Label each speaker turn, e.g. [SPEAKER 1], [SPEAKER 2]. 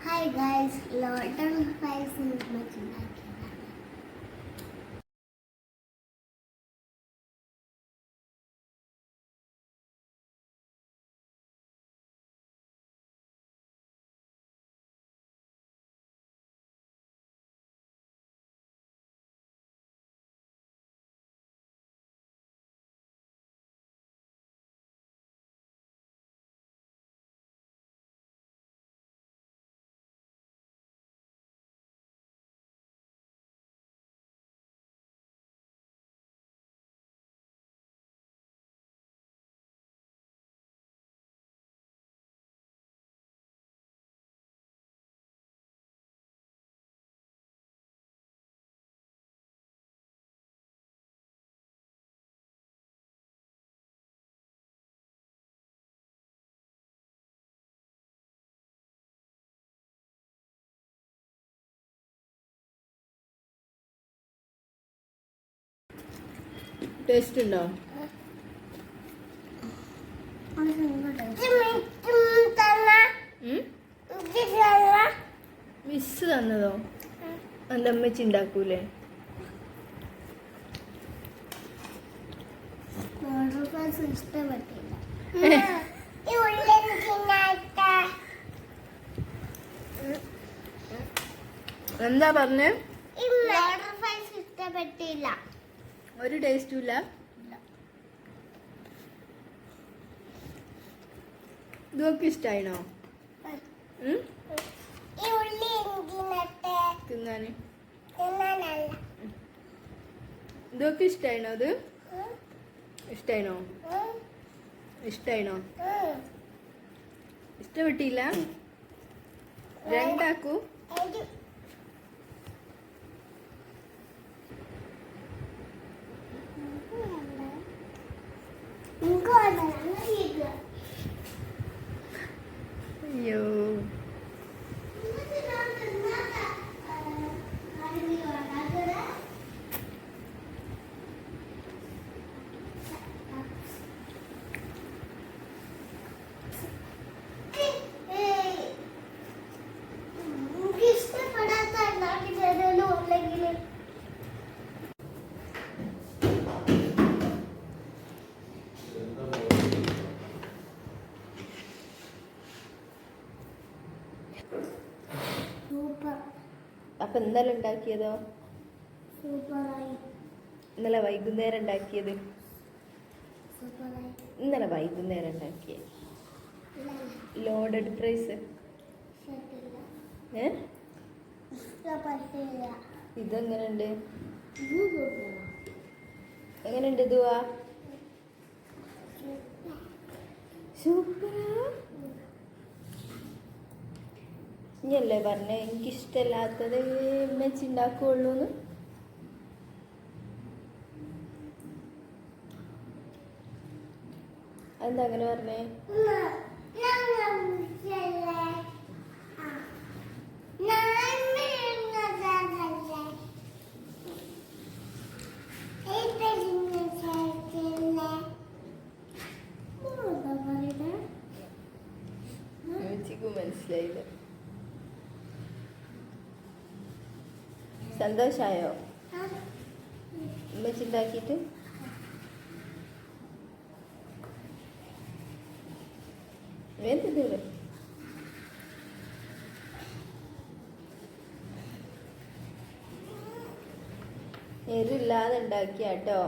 [SPEAKER 1] Hi guys, Lawton fries is much like
[SPEAKER 2] taste ഉണ്ടോ? Miss തന്നതോ? എൻ്റെ അമ്മച്ചി ഉണ്ടാക്കൂലേ?
[SPEAKER 1] ഇഷ്ടപ്പെട്ടില്ല.
[SPEAKER 2] എന്താ പറഞ്ഞേ?
[SPEAKER 1] ഇഷ്ടപ്പെട്ടില്ല.
[SPEAKER 2] ഒരു ടേസ്റ്റും ഇല്ല. ഇതൊക്കെ ഇഷ്ടായിനോ തിന്നാന്? ഇതൊക്കെ ഇഷ്ടായിനോ? അത് ഇഷ്ടായിനോ? ഇഷ്ടായിനോ? ഇഷ്ടപ്പെട്ടില്ല? രണ്ടാക്കൂ. അയ്യോ, അപ്പൊ ഇന്നലെ ഉണ്ടാക്കിയതോ? ഇന്നലെ വൈകുന്നേരം ഉണ്ടാക്കിയത്? ഇന്നലെ വൈകുന്നേരം ഉണ്ടാക്കിയ ലോഡഡ് ഫ്രൈസ് ഇതെങ്ങനെയുണ്ട്? എങ്ങനെയുണ്ട് ഇതുവാ? സൂപ്പറാ. ഇനിയല്ലേ പറഞ്ഞേ എനിക്കിഷ്ടമല്ലാത്തത് ഉമ്മച്ചി ഉണ്ടാക്കുകയുള്ളൂന്ന്? എന്താ അങ്ങനെ പറഞ്ഞേ? ഉമ്മച്ചിക്ക് മനസ്സിലായില്ല. സന്തോഷായോ ഉമ്മച്ചി ഉണ്ടാക്കിയിട്ട്? എന്ത് എരില്ലാതെ ഉണ്ടാക്കിയ കേട്ടോ.